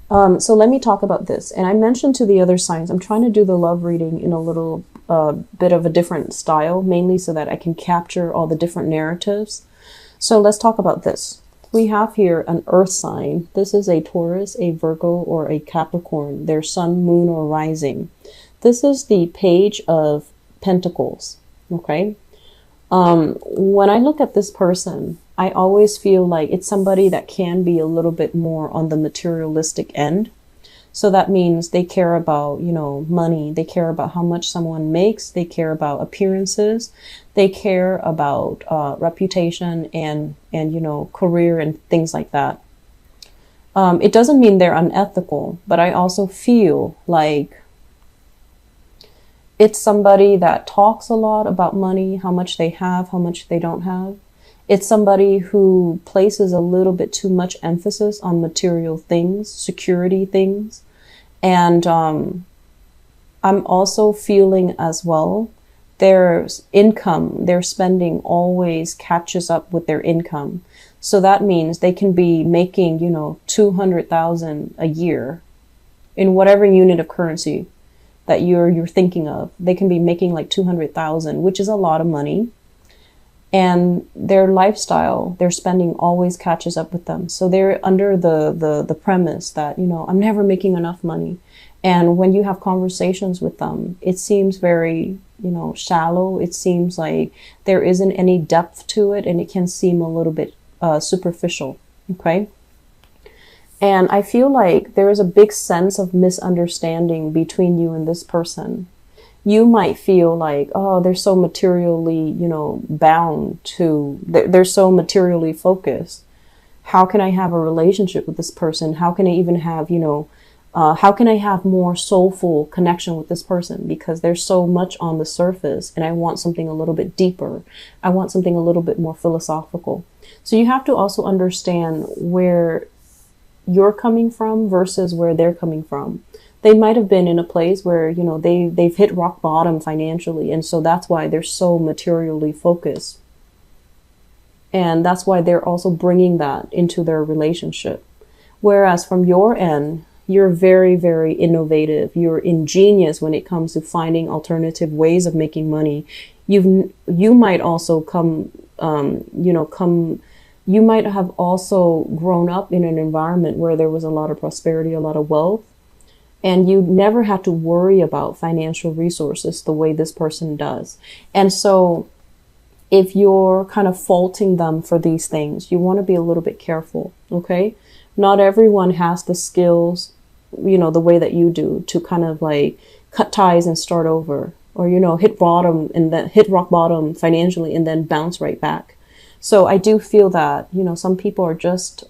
So let me talk about this. And I mentioned to the other signs, I'm trying to do the love reading in a little bit of a different style, mainly so that I can capture all the different narratives. So let's talk about this. We have here an earth sign. This is a Taurus, a Virgo, or a Capricorn, their sun, moon, or rising. This is the Page of Pentacles, okay? When I look at this person, I always feel like it's somebody that can be a little bit more on the materialistic end. So that means they care about, money. They care about how much someone makes. They care about appearances. They care about reputation and career and things like that. It doesn't mean they're unethical, but I also feel like it's somebody that talks a lot about money, how much they have, how much they don't have. It's somebody who places a little bit too much emphasis on material things, security things. And I'm also feeling as well, their income, their spending always catches up with their income. So that means they can be making, 200,000 a year in whatever unit of currency that you're thinking of. They can be making like 200,000, which is a lot of money. And their lifestyle, their spending always catches up with them. So they're under the premise that, I'm never making enough money. And when you have conversations with them, it seems very, shallow. It seems like there isn't any depth to it, and it can seem a little bit superficial. Okay. And I feel like there is a big sense of misunderstanding between you and this person. You might feel like, oh, they're so materially, bound to, they're so materially focused. How can I have a relationship with this person? How can I even have, how can I have more soulful connection with this person? Because there's so much on the surface, and I want something a little bit deeper. I want something a little bit more philosophical. So you have to also understand where you're coming from versus where they're coming from. They might have been in a place where, they've hit rock bottom financially. And so that's why they're so materially focused. And that's why they're also bringing that into their relationship. Whereas from your end, you're very, very innovative. You're ingenious when it comes to finding alternative ways of making money. You might also you might have also grown up in an environment where there was a lot of prosperity, a lot of wealth. And you never had to worry about financial resources the way this person does. And so if you're kind of faulting them for these things, you want to be a little bit careful, okay? Not everyone has the skills, the way that you do to kind of like cut ties and start over, or, hit bottom and then hit rock bottom financially and then bounce right back. So I do feel that, some people are just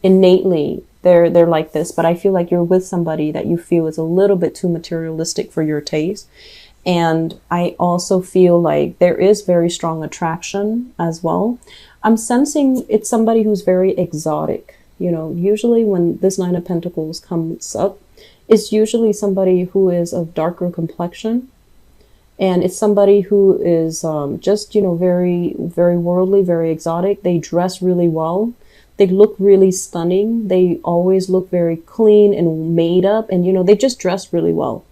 innately they're like this, but I feel like you're with somebody that you feel is a little bit too materialistic for your taste. And I also feel like there is very strong attraction as well. I'm sensing it's somebody who's very exotic. Usually when this Nine of Pentacles comes up, it's usually somebody who is of darker complexion. And it's somebody who is just, very, very worldly, very exotic. They dress really well. They look really stunning. They always look very clean and made up. And, they just dress really well.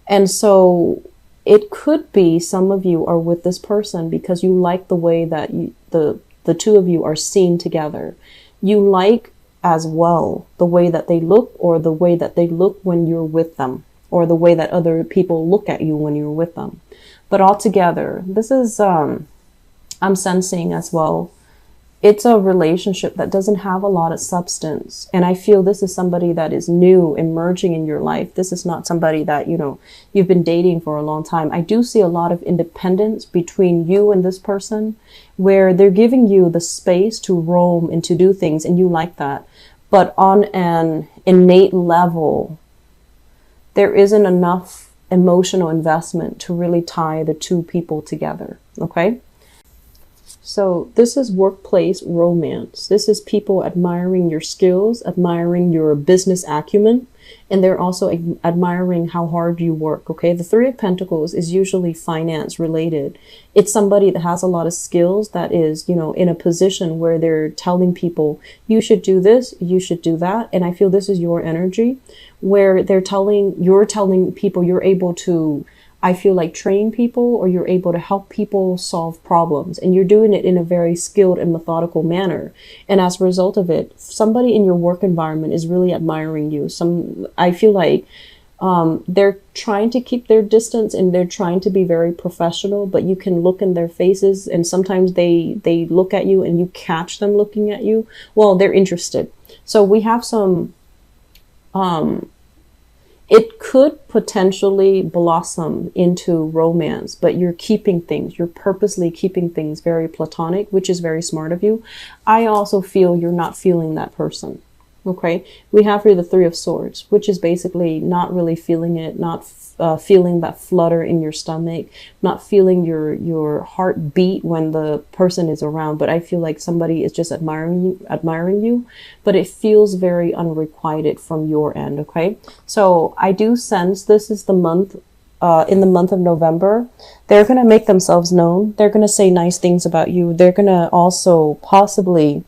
And so it could be some of you are with this person because you like the way that the two of you are seen together. You like as well the way that they look, or the way that they look when you're with them, or the way that other people look at you when you're with them. But altogether, this is, I'm sensing as well, it's a relationship that doesn't have a lot of substance. And I feel this is somebody that is new, emerging in your life. This is not somebody that, you've been dating for a long time. I do see a lot of independence between you and this person, where they're giving you the space to roam and to do things, and you like that. But on an innate level, there isn't enough emotional investment to really tie the two people together. Okay. So this is workplace romance. This is people admiring your skills, admiring your business acumen, and they're also admiring how hard you work. Okay. The Three of Pentacles is usually finance related. It's somebody that has a lot of skills, that is, you know, in a position where they're telling people, you should do this, you should do that. And I feel this is your energy, where you're telling people you're able to, I feel like, train people, or you're able to help people solve problems, and you're doing it in a very skilled and methodical manner. And as a result of it, somebody in your work environment is really admiring you. I feel like they're trying to keep their distance and they're trying to be very professional, but you can look in their faces, and sometimes they look at you and you catch them looking at you. Well, they're interested. So we have some, it could potentially blossom into romance, but you're purposely keeping things very platonic, which is very smart of you. I also feel you're not feeling that person. Okay. We have here the Three of Swords, which is basically not really feeling it, not feeling that flutter in your stomach, not feeling your heart beat when the person is around. But I feel like somebody is just admiring you, but it feels very unrequited from your end. Okay. So I do sense this is the month, in the month of November, they're going to make themselves known. They're going to say nice things about you. They're going to also possibly,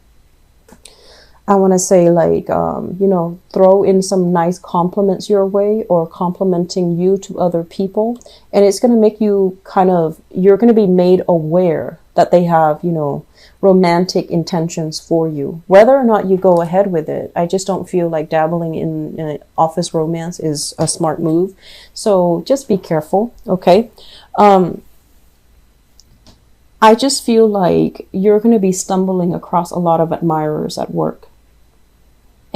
I want to say, like, you know, throw in some nice compliments your way, or complimenting you to other people. And it's going to make you you're going to be made aware that they have, you know, romantic intentions for you. Whether or not you go ahead with it, I just don't feel like dabbling in office romance is a smart move. So just be careful. Okay. I just feel like you're going to be stumbling across a lot of admirers at work.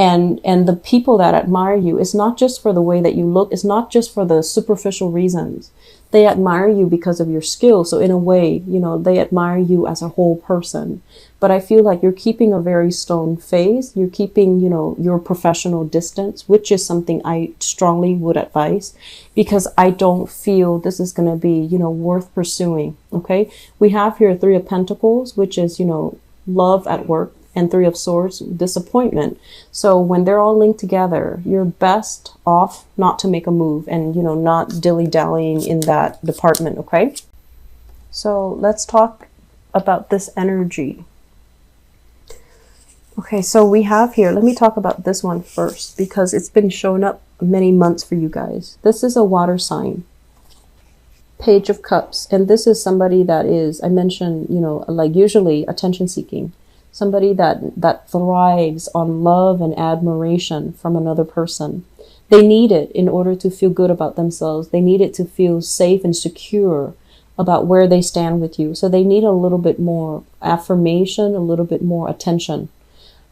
And the people that admire you, it's not just for the way that you look. It's not just for the superficial reasons. They admire you because of your skills. So in a way, you know, they admire you as a whole person. But I feel like you're keeping a very stone face. You're keeping, you know, your professional distance, which is something I strongly would advise, because I don't feel this is going to be, you know, worth pursuing. Okay. We have here Three of Pentacles, which is, you know, love at work, and Three of Swords, disappointment. So when they're all linked together, you're best off not to make a move and, you know, not dilly-dallying in that department. Okay. So let's talk about this energy. Okay. So we have here, let me talk about this one first, because it's been showing up many months for you guys. This is a water sign. Page of Cups. And this is somebody that is, I mentioned, you know, like usually attention seeking. Somebody that thrives on love and admiration from another person. They need it in order to feel good about themselves. They need it to feel safe and secure about where they stand with you. So they need a little bit more affirmation, a little bit more attention.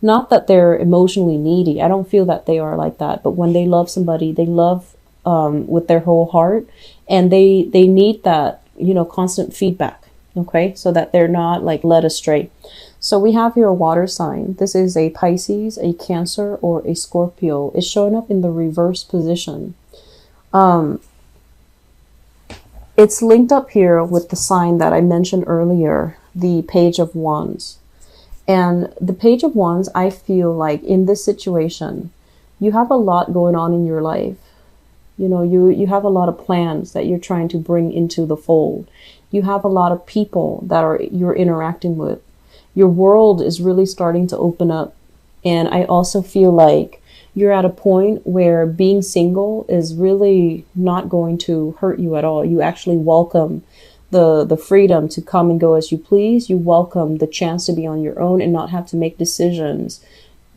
Not that they're emotionally needy. I don't feel that they are like that. But when they love somebody, they love with their whole heart. And they need that, you know, constant feedback. Okay, so that they're not like led astray. So we have here a water sign. This is a Pisces, a Cancer, or a Scorpio. It's showing up in the reverse position. It's linked up here with the sign that I mentioned earlier, the Page of Wands. And the Page of Wands, I feel like in this situation, you have a lot going on in your life. You know, you have a lot of plans that you're trying to bring into the fold. You have a lot of people that you're interacting with. Your world is really starting to open up. And I also feel like you're at a point where being single is really not going to hurt you at all. You actually welcome the freedom to come and go as you please. You welcome the chance to be on your own and not have to make decisions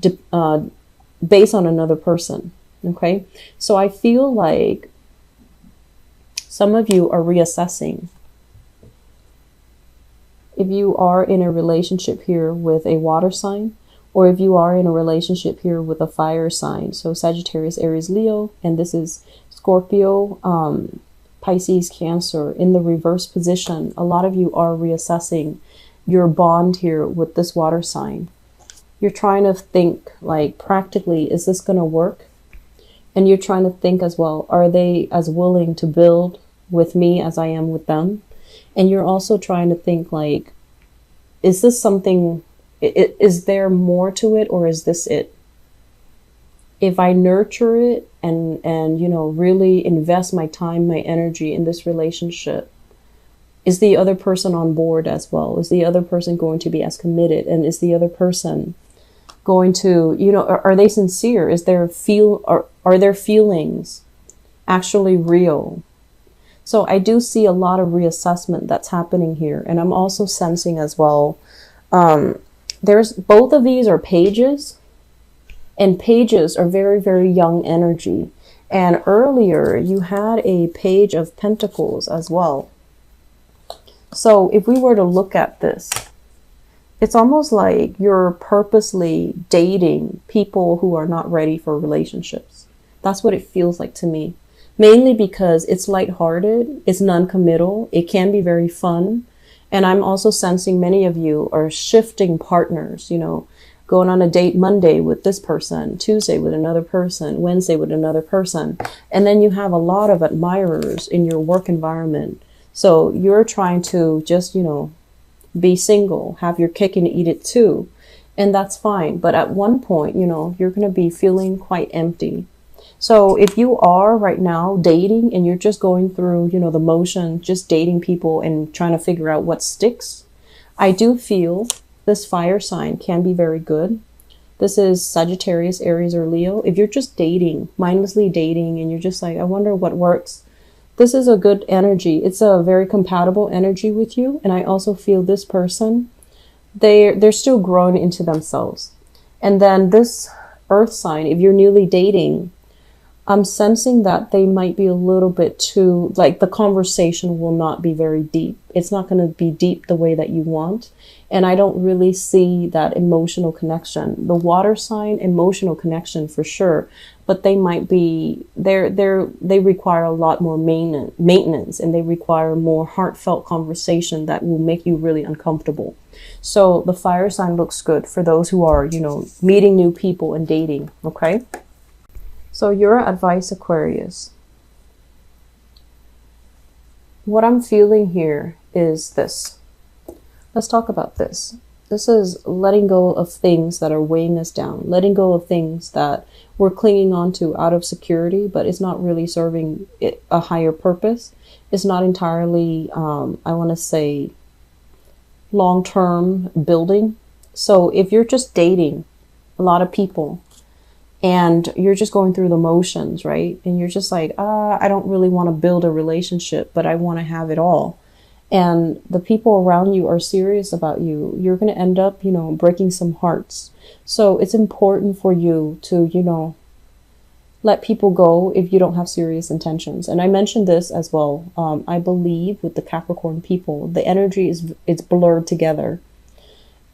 based on another person. Okay. So I feel like some of you are reassessing. If you are in a relationship here with a water sign, or if you are in a relationship here with a fire sign, so Sagittarius, Aries, Leo, and this is Scorpio, Pisces, Cancer, in the reverse position, a lot of you are reassessing your bond here with this water sign. You're trying to think like practically, is this going to work? And you're trying to think as well, are they as willing to build with me as I am with them? And you're also trying to think like, is this something, is there more to it, or is this it? If I nurture it and, really invest my time, my energy in this relationship, is the other person on board as well? Is the other person going to be as committed? And is the other person going to, are they sincere? Are their feelings actually real? So I do see a lot of reassessment that's happening here. And I'm also sensing as well, there's both of these are pages, and pages are very, very young energy. And earlier you had a page of pentacles as well. So if we were to look at this, it's almost like you're purposely dating people who are not ready for relationships. That's what it feels like to me. Mainly because it's lighthearted, it's non-committal, it can be very fun. And I'm also sensing many of you are shifting partners, going on a date Monday with this person, Tuesday with another person, Wednesday with another person. And then you have a lot of admirers in your work environment. So you're trying to just, be single, have your cake and eat it too. And that's fine. But at one point, you're going to be feeling quite empty. So if you are right now dating and you're just going through, the motion, just dating people and trying to figure out what sticks, I do feel this fire sign can be very good. This is Sagittarius, Aries, or Leo. If you're just dating, mindlessly dating, and you're just like, I wonder what works, this is a good energy. It's a very compatible energy with you. And I also feel this person, they're still growing into themselves. And then this earth sign, if you're newly dating, I'm sensing that they might be a little bit too, like the conversation will not be very deep. It's not going to be deep the way that you want. And I don't really see that emotional connection. The water sign, emotional connection for sure, but they might be, they require a lot more maintenance, and they require more heartfelt conversation that will make you really uncomfortable. So the fire sign looks good for those who are, meeting new people and dating. Okay. So your advice, Aquarius. What I'm feeling here is this. Let's talk about this. This is letting go of things that are weighing us down, letting go of things that we're clinging on to out of security, but it's not really serving a higher purpose. It's not entirely, I want to say, long-term building. So if you're just dating a lot of people, and you're just going through the motions, right? And you're just like, I don't really want to build a relationship, but I want to have it all. And the people around you are serious about you. You're going to end up, breaking some hearts. So it's important for you to, let people go if you don't have serious intentions. And I mentioned this as well. I believe with the Capricorn people, the energy it's blurred together.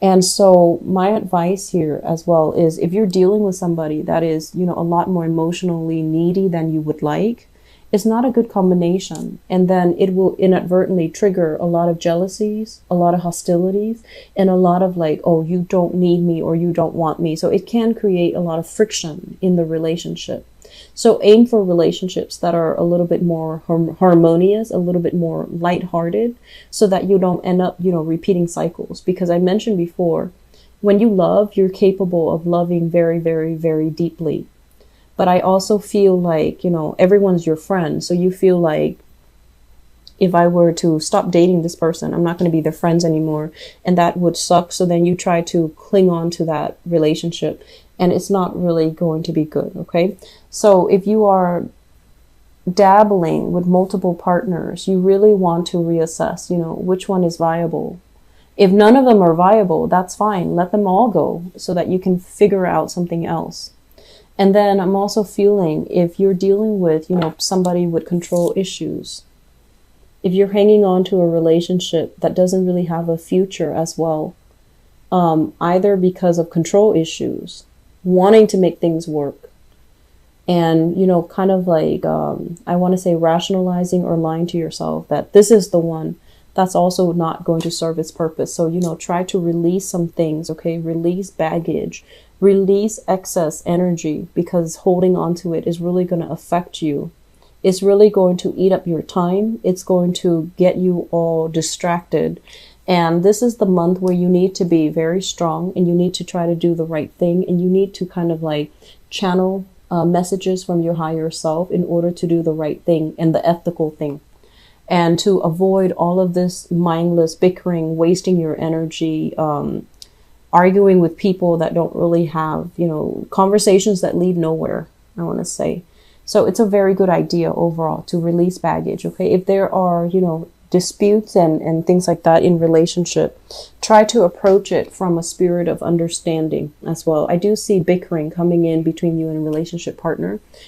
And so my advice here as well is, if you're dealing with somebody that is, a lot more emotionally needy than you would like, it's not a good combination. And then it will inadvertently trigger a lot of jealousies, a lot of hostilities, and a lot of like, oh, you don't need me or you don't want me. So it can create a lot of friction in the relationship. So aim for relationships that are a little bit more harmonious, a little bit more lighthearted, so that you don't end up, repeating cycles. Because I mentioned before, when you love, you're capable of loving very, very, very deeply. But I also feel like, everyone's your friend. So you feel like, if I were to stop dating this person, I'm not going to be their friends anymore. And that would suck. So then you try to cling on to that relationship, and it's not really going to be good. Okay. So if you are dabbling with multiple partners, you really want to reassess, which one is viable. If none of them are viable, that's fine. Let them all go so that you can figure out something else. And then I'm also feeling, if you're dealing with, somebody with control issues, if you're hanging on to a relationship that doesn't really have a future as well, either because of control issues, wanting to make things work, and, kind of like, I want to say rationalizing or lying to yourself that this is the one, that's also not going to serve its purpose. So, try to release some things, okay? Release baggage, release excess energy, because holding on to it is really going to affect you. It's really going to eat up your time. It's going to get you all distracted. And this is the month where you need to be very strong and you need to try to do the right thing. And you need to kind of like channel messages from your higher self in order to do the right thing and the ethical thing. And to avoid all of this mindless bickering, wasting your energy, arguing with people that don't really have, conversations that lead nowhere, I want to say. So it's a very good idea overall to release baggage. Okay. If there are, disputes and things like that in relationship, try to approach it from a spirit of understanding as well. I do see bickering coming in between you and a relationship partner.